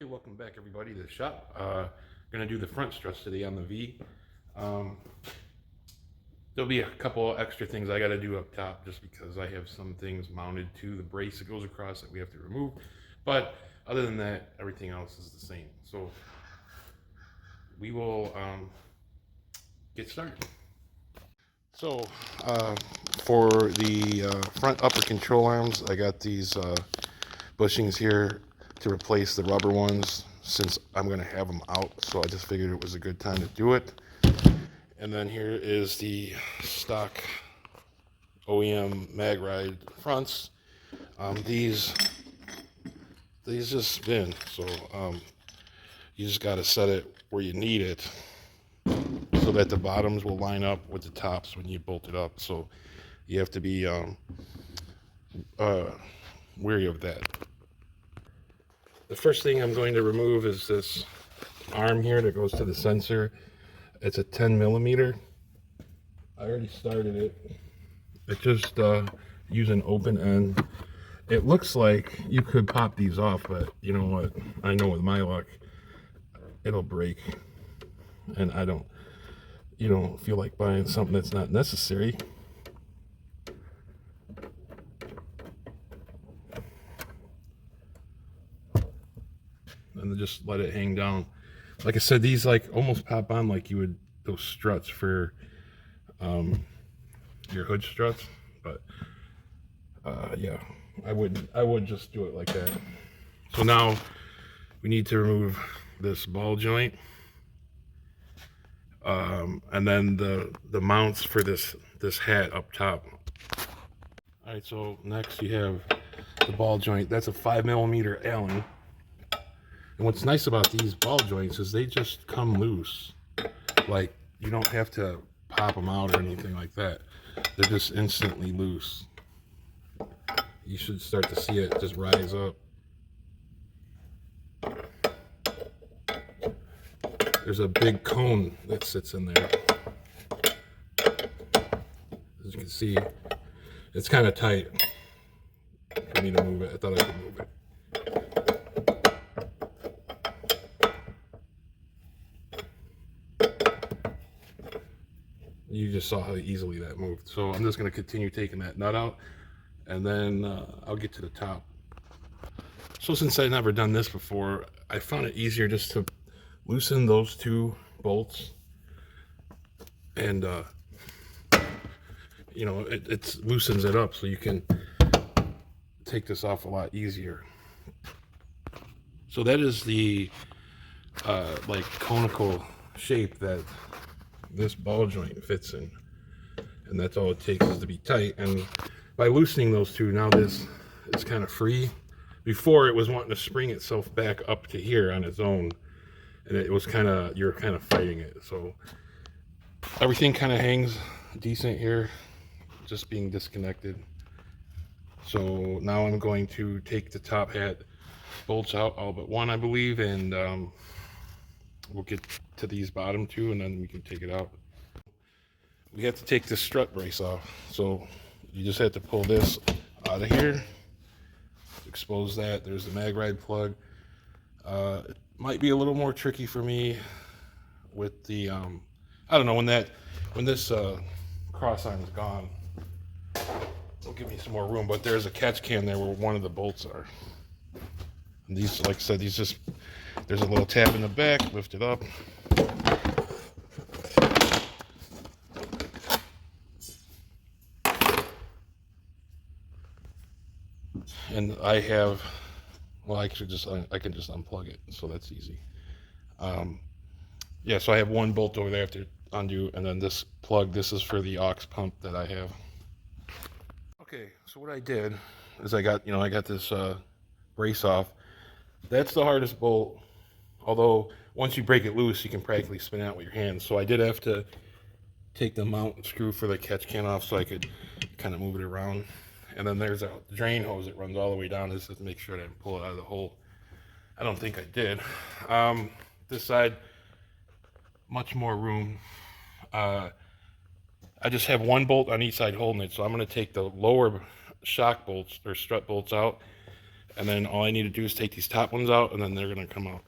Hey, welcome back everybody to the shop. Gonna do the front struts today on the V. Um, there'll be a couple extra things I gotta do up top just because I have some things mounted to the brace that goes across that we have to remove. But other than that, everything else is the same. So we will get started. So for the front upper control arms, I got these bushings here to replace the rubber ones since I'm going to have them out, so I just figured it was a good time to do it. And then here is the stock OEM mag ride fronts. These just spin, so you just got to set it where you need it so that the bottoms will line up with the tops when you bolt it up. So you have to be wary of that. The first thing I'm going to remove is this arm here that goes to the sensor. It's a 10 millimeter. I already started it. It just use an open end. It looks like you could pop these off, but you know what? I know with my luck, it'll break. And you don't feel like buying something that's not necessary. And then just let it hang down. Like I said, these like almost pop on like you would those struts for your hood struts, but yeah, I would just do it like that. So now we need to remove this ball joint, and then the mounts for this hat up top. All right, so next you have the ball joint. That's a 5 millimeter Allen. And what's nice about these ball joints is they just come loose. Like, you don't have to pop them out or anything like that. They're just instantly loose. You should start to see it just rise up. There's a big cone that sits in there. As you can see, it's kind of tight for me to move it. I thought I could move it. You just saw how easily that moved. So I'm just going to continue taking that nut out, and then I'll get to the top. So since I've never done this before, I found it easier just to loosen those two bolts, and you know, it loosens it up so you can take this off a lot easier. So that is the like conical shape that this ball joint fits in, and that's all it takes is to be tight. And by loosening those two, now this is kind of free. Before, it was wanting to spring itself back up to here on its own, and it was you're kind of fighting it. So everything kind of hangs decent here, just being disconnected. So now I'm going to take the top hat bolts out, all but one I believe, and we'll get to these bottom two and then we can take it out. We have to take this strut brace off, so you just have to pull this out of here, expose that. There's the mag ride plug. It might be a little more tricky for me with the I don't know, when this cross arm is gone, it'll give me some more room, but there's a catch can there where one of the bolts are. And these, like I said, there's a little tab in the back, lift it up. And I have, well, I can just unplug it, so that's easy. Yeah, so I have one bolt over there I have to undo, and then this plug, this is for the aux pump that I have. Okay, so what I did is I got this brace off. That's the hardest bolt, although once you break it loose, you can practically spin out with your hands. So I did have to take the mount screw for the catch can off so I could kind of move it around. And then there's a drain hose that runs all the way down just to make sure I didn't pull it out of the hole. I don't think I did. This side, much more room. I just have one bolt on each side holding it, so I'm going to take the lower shock bolts or strut bolts out, And then all I need to do is take these top ones out, and then they're gonna come out.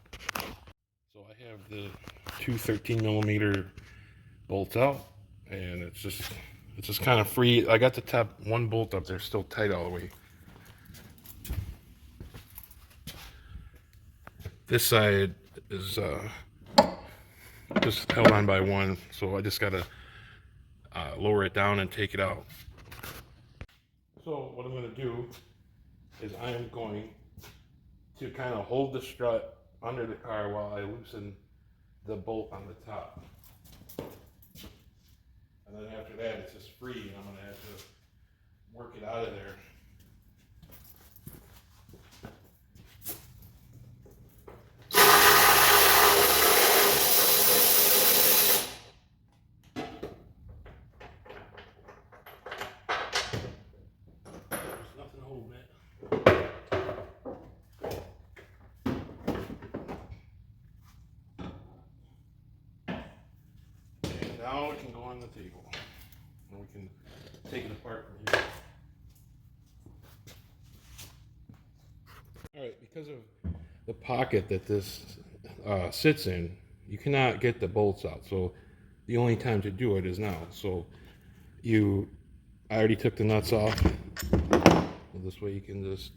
So I have the two 13mm bolts out, and it's just kind of free. I got the top one bolt up there still tight all the way. This side is just held on by one, so I just gotta lower it down and take it out. So what I'm going to do is I am going to kind of hold the strut under the car while I loosen the bolt on the top. And then after that, it's just free, and I'm going to have to work it out of there. There's nothing holding it. And now it can go on the table. And we can take it apart from here. All right, because of the pocket that this sits in, you cannot get the bolts out. So the only time to do it is now. So I already took the nuts off. And this way you can just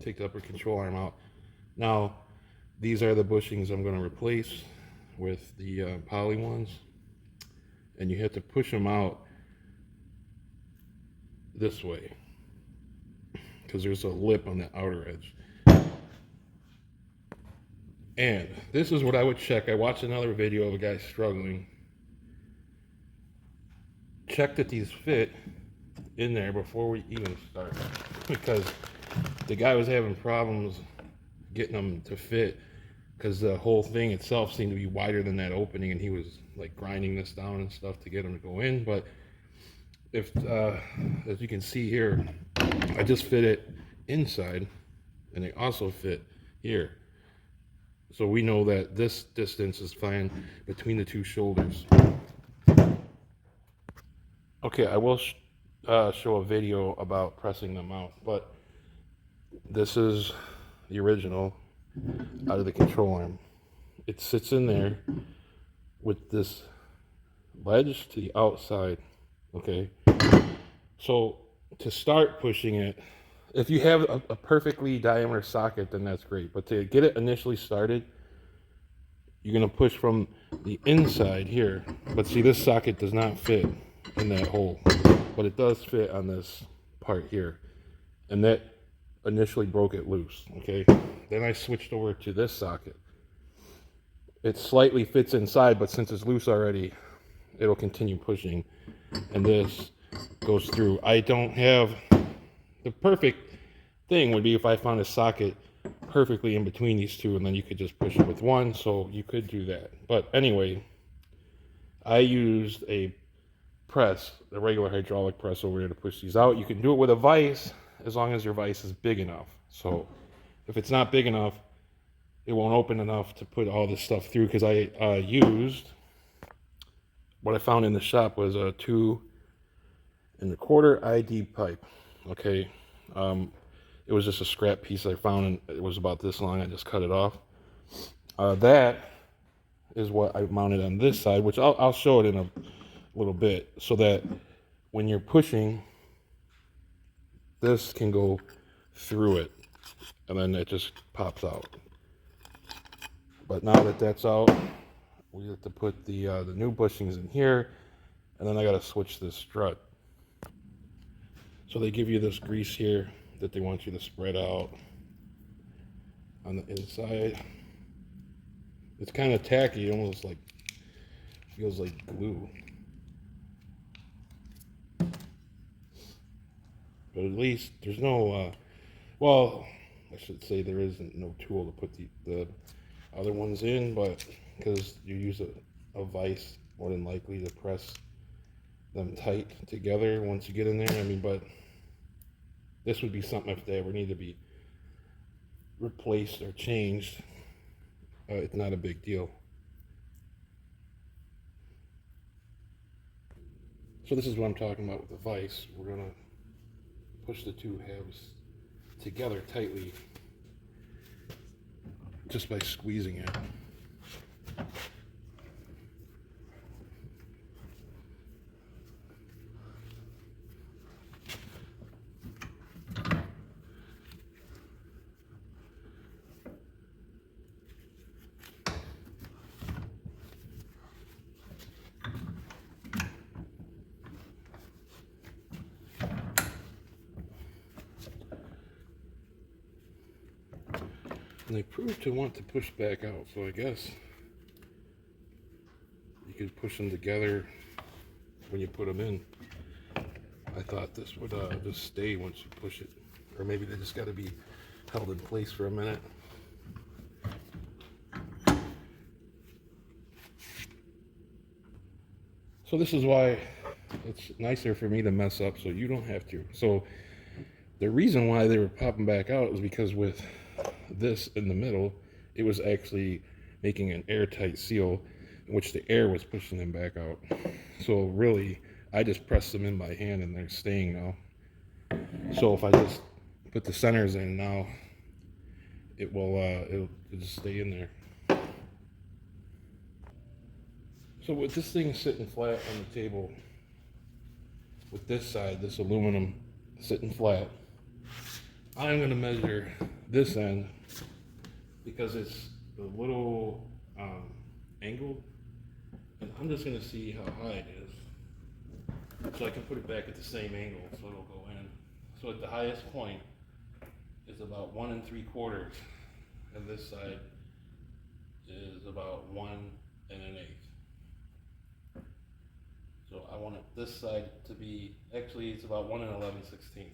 take the upper control arm out. Now, these are the bushings I'm going to replace with the poly ones. And you have to push them out this way, because there's a lip on the outer edge. And this is what I would check. I watched another video of a guy struggling. Check that these fit in there before we even start, because the guy was having problems getting them to fit because the whole thing itself seemed to be wider than that opening, and he was like grinding this down and stuff to get them to go in. But if as you can see here, I just fit it inside, and they also fit here, so we know that this distance is fine between the two shoulders. Okay, I will show a video about pressing them out, but this is the original out of the control arm. It sits in there with this ledge to the outside. Okay, so to start pushing it, if you have a perfectly diameter socket, then that's great, but to get it initially started, you're going to push from the inside here. But see, this socket does not fit in that hole, but it does fit on this part here, and that initially broke it loose. Okay, then I switched over to this socket. It slightly fits inside, but since it's loose already, it'll continue pushing, and this goes through. I don't have the perfect thing would be if I found a socket perfectly in between these two, and then you could just push it with one, so you could do that. But anyway, I used a press, a regular hydraulic press over here to push these out. You can do it with a vise as long as your vise is big enough. So if it's not big enough, it won't open enough to put all this stuff through, because I used what I found in the shop was a 2 1/4 ID pipe. Okay, it was just a scrap piece I found, and it was about this long. I just cut it off. That is what I mounted on this side, which I'll show it in a little bit, so that when you're pushing, this can go through it, and then it just pops out. But now that that's out, we have to put the new bushings in here, and then I got to switch this strut. So they give you this grease here that they want you to spread out on the inside. It's kind of tacky, almost like feels like glue. But at least there's no, well, I should say there isn't no tool to put the other ones in, but because you use a vise more than likely to press them tight together once you get in there. I mean, but this would be something if they ever need to be replaced or changed. It's not a big deal. So this is what I'm talking about with the vise. We're gonna push the two halves together tightly just by squeezing it. And they prove to want to push back out, so I guess you could push them together when you put them in. I thought this would just stay once you push it, or maybe they just got to be held in place for a minute. So this is why it's nicer for me to mess up so you don't have to. So the reason why they were popping back out is because with this in the middle, it was actually making an airtight seal in which the air was pushing them back out. So really, I just pressed them in by hand and they're staying now. So if I just put the centers in now, it'll just stay in there. So with this thing sitting flat on the table, with this side, this aluminum sitting flat, I'm going to measure this end because it's a little angled, and I'm just going to see how high it is so I can put it back at the same angle so it'll go in. So at the highest point is about 1 3/4, and this side is about 1 1/8. So I want this side to be, actually it's about 1 11/16.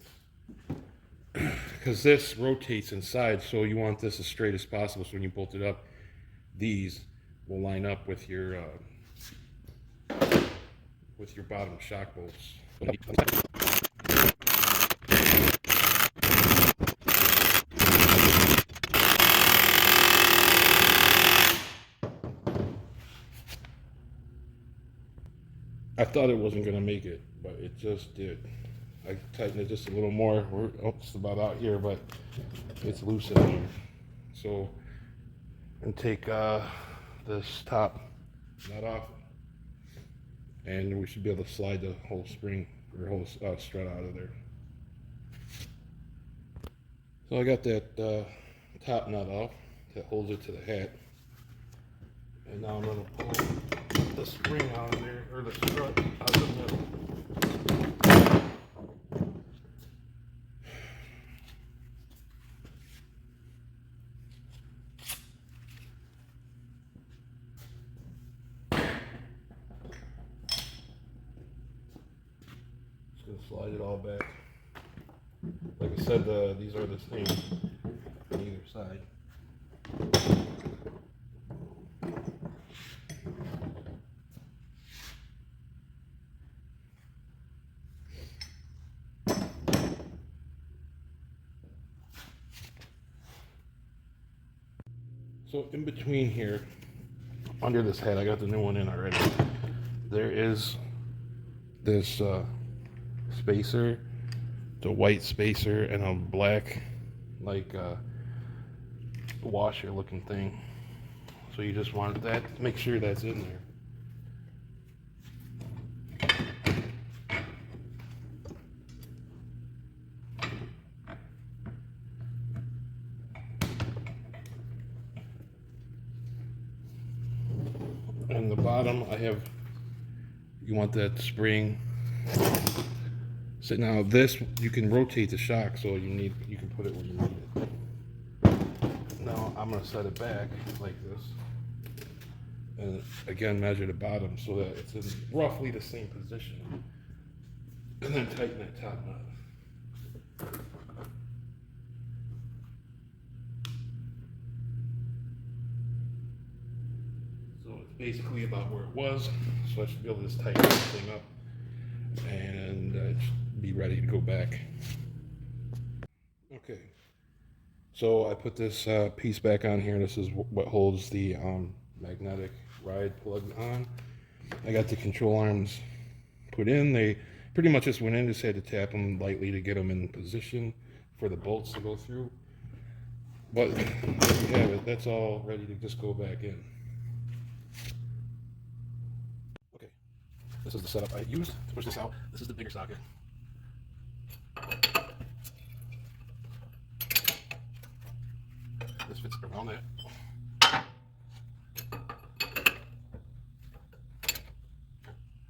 Because this rotates inside, so you want this as straight as possible, so when you bolt it up, these will line up with your bottom shock bolts. I thought it wasn't going to make it, but it just did. I tightened it just a little more. We're just about out here, but it's loose in here. So I'm going to take this top nut off, and we should be able to slide the whole spring or whole strut out of there. So I got that top nut off that holds it to the hat, and now I'm going to pull the spring out of there, or the strut out of the middle. Just going to slide it all back. Like I said, these are the same on either side. So in between here, under this head, I got the new one in already. There is this spacer, the white spacer, and a black, like washer looking thing. So you just want that, make sure that's in there. And the bottom, you want that spring. So now this, you can rotate the shock, so you can put it where you need it. Now I'm gonna set it back like this, and again measure the bottom so that it's in roughly the same position, and then tighten that top nut. So it's basically about where it was, so I should be able to just tighten this thing up and be ready to go back. Okay, so I put this piece back on here. This is what holds the magnetic ride plug on. I got the control arms put in. They pretty much just went in, just had to tap them lightly to get them in position for the bolts to go through. But there you have it. That's all ready to just go back in. Okay, this is the setup I used to push this out. This is the bigger socket. This fits around that.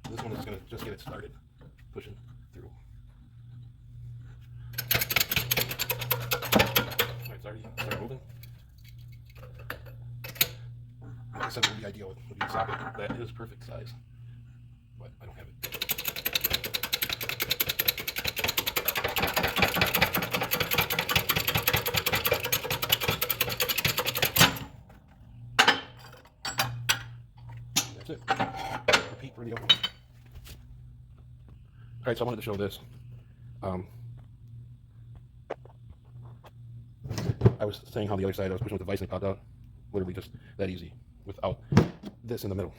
This one is going to just get it started pushing through. It's already started moving. Like I said, it would be ideal would be a socket that is perfect size, but I don't have it. That's it. Repeat video. Alright, so I wanted to show this. I was saying how the other side I was pushing with the vise and it popped out. Literally just that easy without this in the middle.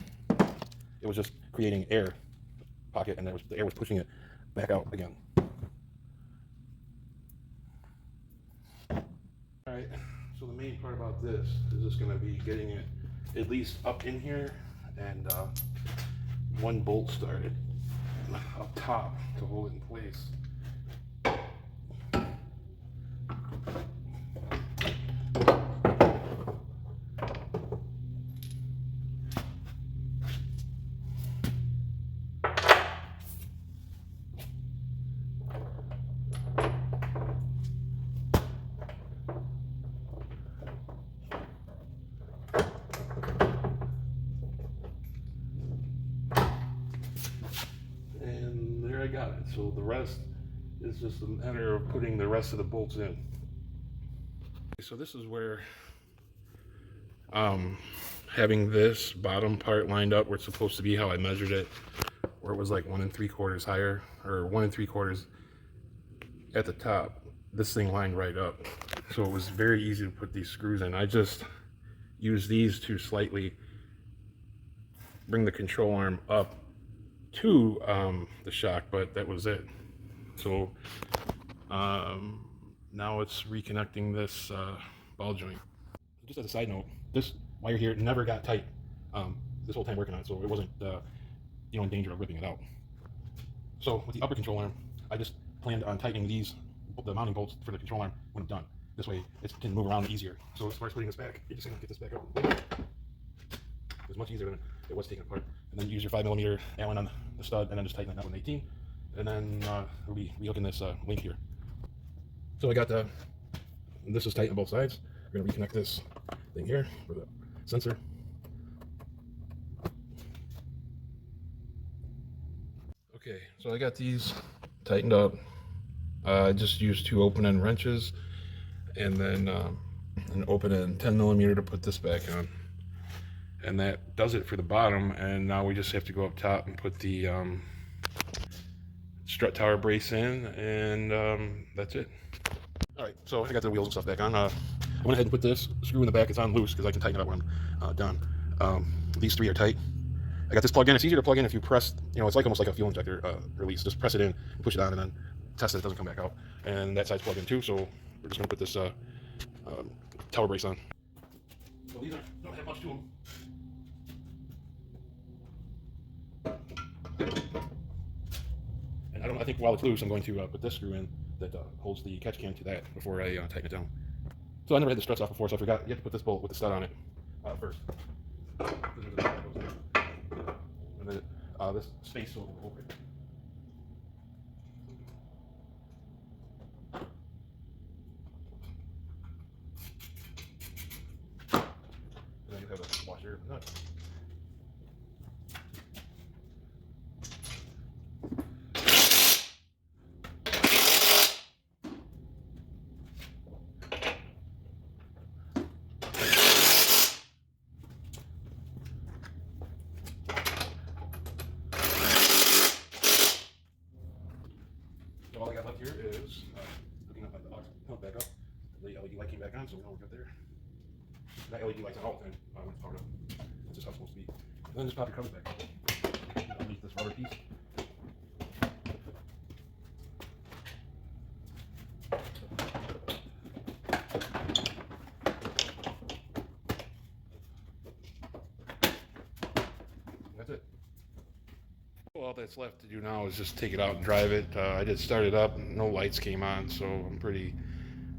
It was just creating air pocket, and the air was pushing it back out again. Alright, so the main part about this is just going to be getting it at least up in here and one bolt started up top to hold it in place. I got it. So the rest is just a matter of putting the rest of the bolts in. So this is where having this bottom part lined up where it's supposed to be, how I measured it, where it was like 1 3/4 higher, or 1 3/4 at the top. This thing lined right up, so it was very easy to put these screws in. I just used these to slightly bring the control arm up to the shock, but that was it. So now it's reconnecting this ball joint. Just as a side note, this wire here never got tight this whole time working on it, so it wasn't in danger of ripping it out. So with the upper control arm, I just planned on tightening the mounting bolts for the control arm when I'm done. This way it can move around easier. So as far as putting this back, you're just gonna get this back up. It's much easier than it was taken apart. And then use your 5mm Allen on the stud, and then just tighten it up with an 18. And then we'll be rehooking this link here. So I got this is tight on both sides. We're gonna reconnect this thing here for the sensor. Okay, so I got these tightened up. I just used 2 open-end wrenches, and then an open-end 10mm to put this back on. And that does it for the bottom, and now we just have to go up top and put the strut tower brace in, and that's it. Alright, so I got the wheels and stuff back on. I went ahead and put this screw in the back. It's on loose because I can tighten it up when I'm done. These 3 are tight. I got this plugged in. It's easier to plug in if you press, it's like almost like a fuel injector release. Just press it in, push it on, and then test that it doesn't come back out. And that side's plugged in too, so we're just going to put this tower brace on. So these don't have much to them. And I think while it's loose, I'm going to put this screw in that holds the catch can to that before I tighten it down. So I never had the struts off before, so I forgot you have to put this bolt with the stud on it first. And then this space will go over it. And then you have a washer nut. All I got left here is hooking up my box pump back up. The LED light came back on, so we know we're good there. That LED light's on all the time when it's powered up. That's just how it's supposed to be. And then just pop your covers back up underneath this rubber piece. all that's left to do now is just take it out and drive it. I did start it up, no lights came on, so I'm pretty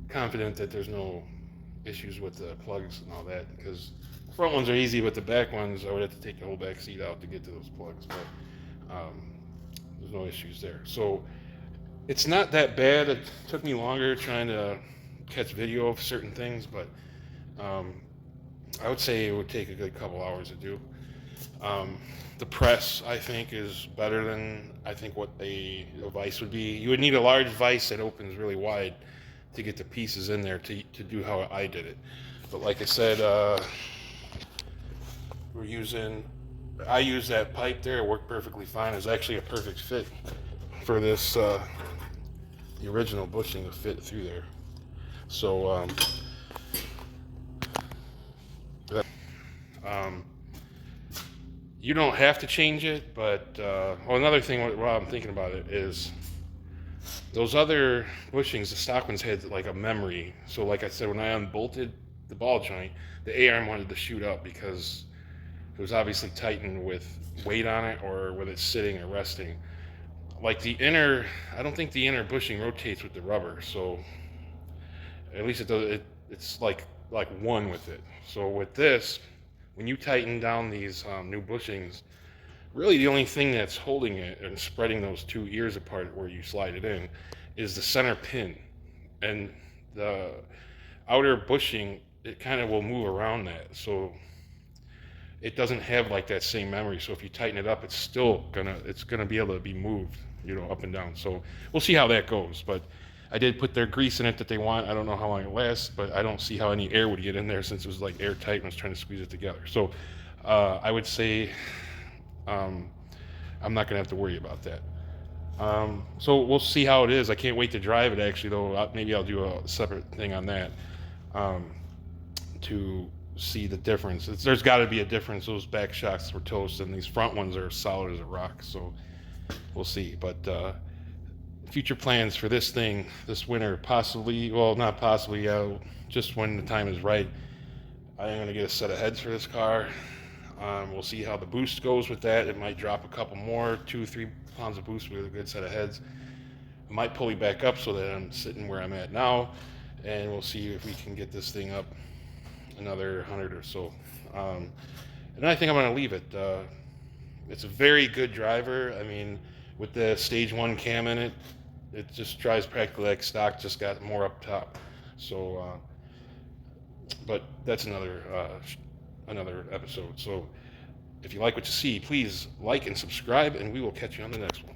confident that there's no issues with the plugs and all that, because the front ones are easy, but the back ones I would have to take the whole back seat out to get to those plugs, but there's no issues there. So it's not that bad. It took me longer trying to catch video of certain things, but I would say it would take a good couple hours to do. The press, I think, is better than I think what a vise would be. You would need a large vise that opens really wide to get the pieces in there to do how I did it. But like I said, I used that pipe there. It worked perfectly fine. It was actually a perfect fit for this, the original bushing to fit through there. So, you don't have to change it, but another thing while I'm thinking about it is those other bushings, the stock ones had like a memory. So like I said, when I unbolted the ball joint, the A-arm wanted to shoot up because it was obviously tightened with weight on it or with it sitting or resting. Like the inner, I don't think the inner bushing rotates with the rubber, so at least it does. It's like one with it. So with this, when you tighten down these new bushings, really the only thing that's holding it and spreading those two ears apart where you slide it in is the center pin. And the outer bushing, it kind of will move around that. So it doesn't have like that same memory. So if you tighten it up, it's gonna be able to be moved, up and down. So we'll see how that goes. But I did put their grease in it that they want. I don't know how long it lasts, but I don't see how any air would get in there since it was like airtight and I was trying to squeeze it together. So I would say I'm not gonna have to worry about that. So we'll see how it is. I can't wait to drive it actually, though. Maybe I'll do a separate thing on that to see the difference. There's got to be a difference. Those back shocks were toast and these front ones are solid as a rock. So we'll see. But future plans for this thing this winter, possibly, well, not possibly, just when the time is right, I am going to get a set of heads for this car. We'll see how the boost goes with that. It might drop a couple more, 2-3 pounds of boost with a good set of heads. I might pull it back up so that I'm sitting where I'm at now, and we'll see if we can get this thing up another 100 or so. And I think I'm going to leave it. It's a very good driver. I mean, with the stage 1 cam in it, it just drives practically like stock, just got more up top. So, but that's another episode. So if you like what you see, please like and subscribe, and we will catch you on the next one.